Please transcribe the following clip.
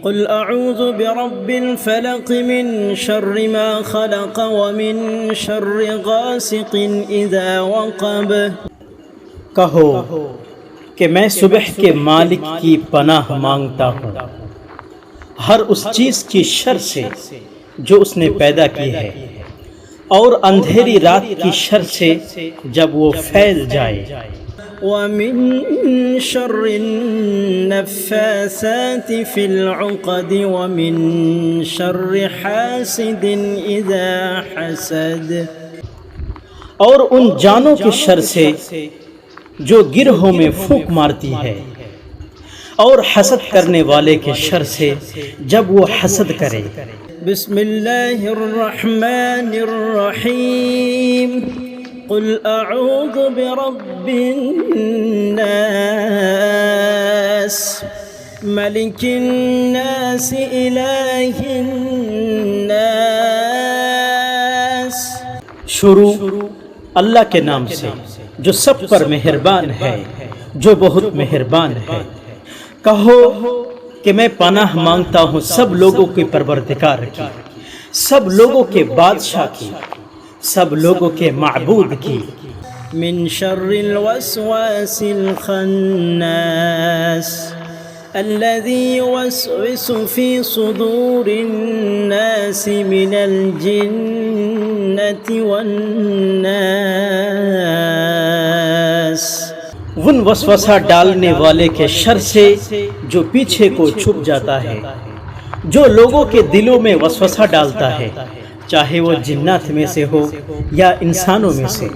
قل اعوذ برب الفلق من شر ما خلق ومن شر غاسق اذا وقب۔ کہو کہ میں صبح کے مالک کی پناہ مانگتا ہوں ہر اس چیز کی شر سے جو اس نے پیدا کی ہے، اور اندھیری رات کی شر سے جب وہ پھیل جائے۔ ومن شر النفاثات في العقد ومن شر حاسد اذا حسد، اور ان جانوں کی شر سے جو گرہوں میں پھونک مارتی ہے، اور حسد کرنے والے کے شر سے جب وہ حسد کرے۔ بسم اللہ الرحمن الرحیم۔ قل اعوذ برب الناس ملک الناس الہ الناس۔ شروع اللہ کے نام سے جو سب پر مہربان ہے، جو بہت مہربان ہے۔ کہو کہ میں پناہ مانگتا ہوں سب لوگوں کے پروردگار کی، سب لوگوں کے بادشاہ کی، سب لوگوں کے معبود کی۔ من شر الوسواس الخناس الذي يوسوس في صدور الناس من الجنة والناس۔ ان وسوسہ ڈالنے والے کے شر سے جو پیچھے کو چھپ جاتا ہے، جو لوگوں کے دلوں میں وسوسہ ڈالتا ہے، چاہے وہ جنات میں سے ہو یا انسانوں میں سے۔